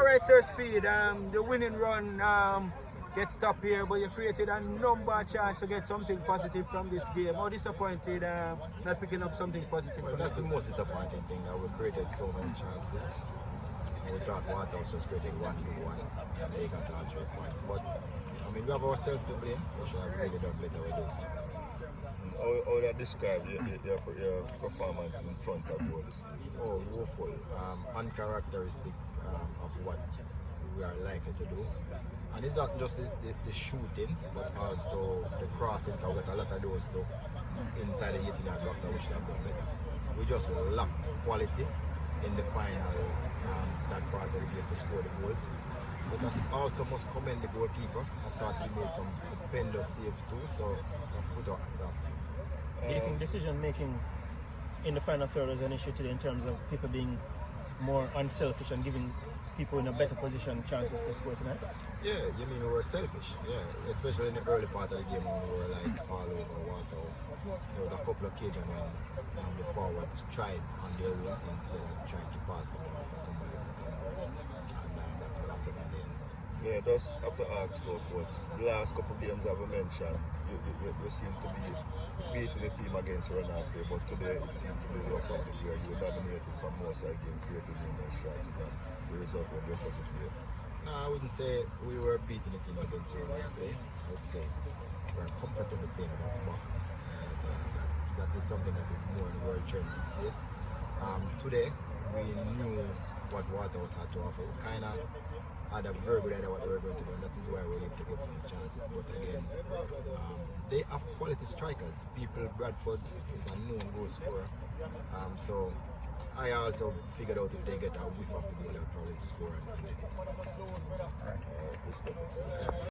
right, sir, Speed. The winning run gets stopped here, but you created a number of chances to get something positive from this game. How disappointed not picking up something positive? Well, that's the most disappointing thing. We created so many chances. And we thought Waterhouse just created 1-1 and they got all 3 points. But I mean, we have ourselves to blame. We should have really done better with those chances. How would you describe your performance in front of goal this season? Oh, woeful. Uncharacteristic of what we are likely to do. And it's not just the shooting, but also the crossing, because we got a lot of those stuff inside the 18-yard box that we should have done better. We just lacked quality in the final, that part of the game to score the goals. But I also must commend the goalkeeper. I thought he made some stupendous saves too, so I've put our hats off to him. Do you think decision making in the final third was an issue today in terms of people being more unselfish and giving people in a better position chances to score tonight? Yeah, you mean we were selfish, yeah, especially in the early part of the game when we were like all over Waterhouse. There was a couple of occasions when the forwards tried on their own instead of trying to pass the ball for somebody else to come over, and that cost us in the end. Yeah, just have to ask though, coach. The last couple of games I've mentioned, you seem to be beating the team against Rudolph, but today it seemed to be the opposite where you dominated for most of the game, creating numerous chances, and the result was the opposite way. No, I wouldn't say we were beating the team against Rudolph. I would say we're comfortable playing without the ball. That is something that is more in the world trend these days. Today, we knew what Waterhouse had to offer. We kind of had a very good idea what they were going to do, and that is why we were able to get some chances. But again, they have quality strikers. Bradford is a known goal scorer. So I also figured out if they get a whiff of the ball, they'll probably score.